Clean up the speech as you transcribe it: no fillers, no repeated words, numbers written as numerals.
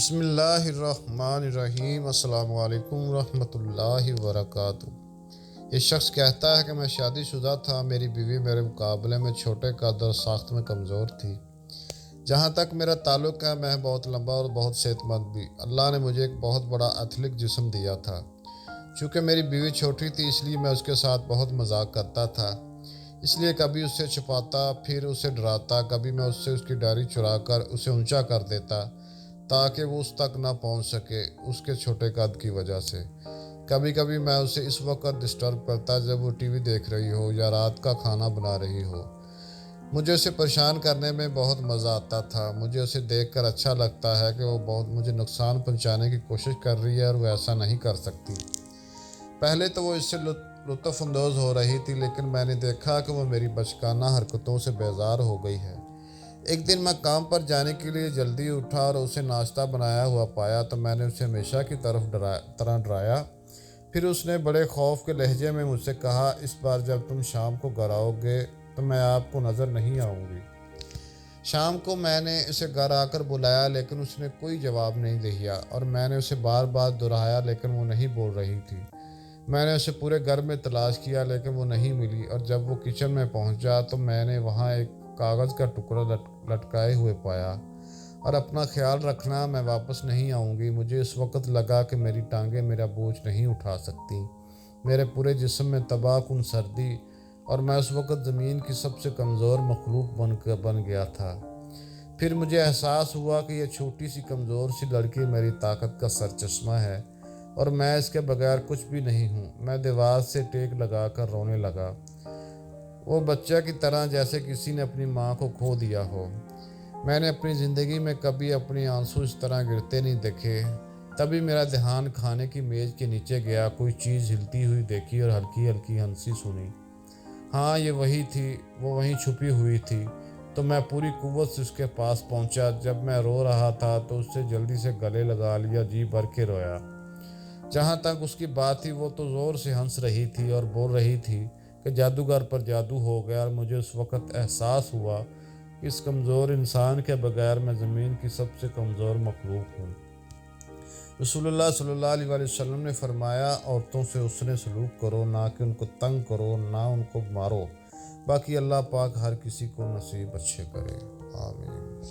بسم اللہ الرحمن الرحیم۔ السلام علیکم ورحمۃ اللہ وبرکاتہ۔ یہ شخص کہتا ہے کہ میں شادی شدہ تھا، میری بیوی میرے مقابلے میں چھوٹے قد اور ساخت میں کمزور تھی۔ جہاں تک میرا تعلق ہے، میں بہت لمبا اور بہت صحت مند بھی۔ اللہ نے مجھے ایک بہت بڑا ایتھلیٹ جسم دیا تھا۔ چونکہ میری بیوی چھوٹی تھی، اس لیے میں اس کے ساتھ بہت مذاق کرتا تھا۔ اس لیے کبھی اسے چھپاتا، پھر اسے ڈراتا، کبھی میں اس سے اس کی ڈائری چرا کر اسے اونچا کر دیتا تاکہ وہ اس تک نہ پہنچ سکے، اس کے چھوٹے قد کی وجہ سے۔ کبھی کبھی میں اسے اس وقت ڈسٹرب کرتا جب وہ ٹی وی دیکھ رہی ہو یا رات کا کھانا بنا رہی ہو۔ مجھے اسے پریشان کرنے میں بہت مزہ آتا تھا۔ مجھے اسے دیکھ کر اچھا لگتا ہے کہ وہ بہت مجھے نقصان پہنچانے کی کوشش کر رہی ہے اور وہ ایسا نہیں کر سکتی۔ پہلے تو وہ اس سے لطف اندوز ہو رہی تھی، لیکن میں نے دیکھا کہ وہ میری بچکانہ حرکتوں سے بیزار ہو گئی ہے۔ ایک دن میں کام پر جانے کے لیے جلدی اٹھا اور اسے ناشتہ بنایا ہوا پایا تو میں نے اسے ہمیشہ کی طرح ڈرایا۔ پھر اس نے بڑے خوف کے لہجے میں مجھ سے کہا، اس بار جب تم شام کو گھر آؤ گے تو میں آپ کو نظر نہیں آؤں گی۔ شام کو میں نے اسے گھر آ کر بلایا، لیکن اس نے کوئی جواب نہیں دیا اور میں نے اسے بار بار دہرایا، لیکن وہ نہیں بول رہی تھی۔ میں نے اسے پورے گھر میں تلاش کیا، لیکن وہ نہیں ملی، اور جب وہ کچن میں پہنچا تو میں نے وہاں ایک کاغذ کا ٹکڑا لٹکائے ہوئے پایا، اور اپنا خیال رکھنا، میں واپس نہیں آؤں گی۔ مجھے اس وقت لگا کہ میری ٹانگیں میرا بوجھ نہیں اٹھا سکتی۔ میرے پورے جسم میں تباہ کن سردی، اور میں اس وقت زمین کی سب سے کمزور مخلوق بن گیا تھا۔ پھر مجھے احساس ہوا کہ یہ چھوٹی سی کمزور سی لڑکی میری طاقت کا سرچشمہ ہے، اور میں اس کے بغیر کچھ بھی نہیں ہوں۔ میں دیوار سے ٹیک لگا کر رونے لگا، وہ بچہ کی طرح جیسے کسی نے اپنی ماں کو کھو دیا ہو۔ میں نے اپنی زندگی میں کبھی اپنی آنسو اس طرح گرتے نہیں دیکھے۔ تبھی میرا دھیان کھانے کی میز کے نیچے گیا، کوئی چیز ہلتی ہوئی دیکھی اور ہلکی ہلکی ہنسی سنی۔ ہاں، یہ وہی تھی، وہ وہیں چھپی ہوئی تھی۔ تو میں پوری قوت سے اس کے پاس پہنچا۔ جب میں رو رہا تھا تو اس سے جلدی سے گلے لگا لیا، جی بھر کے رویا۔ جہاں تک اس کی بات تھی، وہ تو زور سے ہنس رہی تھی اور بول رہی تھی کہ جادوگر پر جادو ہو گیا، اور مجھے اس وقت احساس ہوا کہ اس کمزور انسان کے بغیر میں زمین کی سب سے کمزور مخلوق ہوں۔ رسول اللہ صلی اللہ علیہ وسلم نے فرمایا، عورتوں سے حسن سلوک کرو، نہ کہ ان کو تنگ کرو، نہ ان کو مارو۔ باقی اللہ پاک ہر کسی کو نصیب اچھے کرے، آمین۔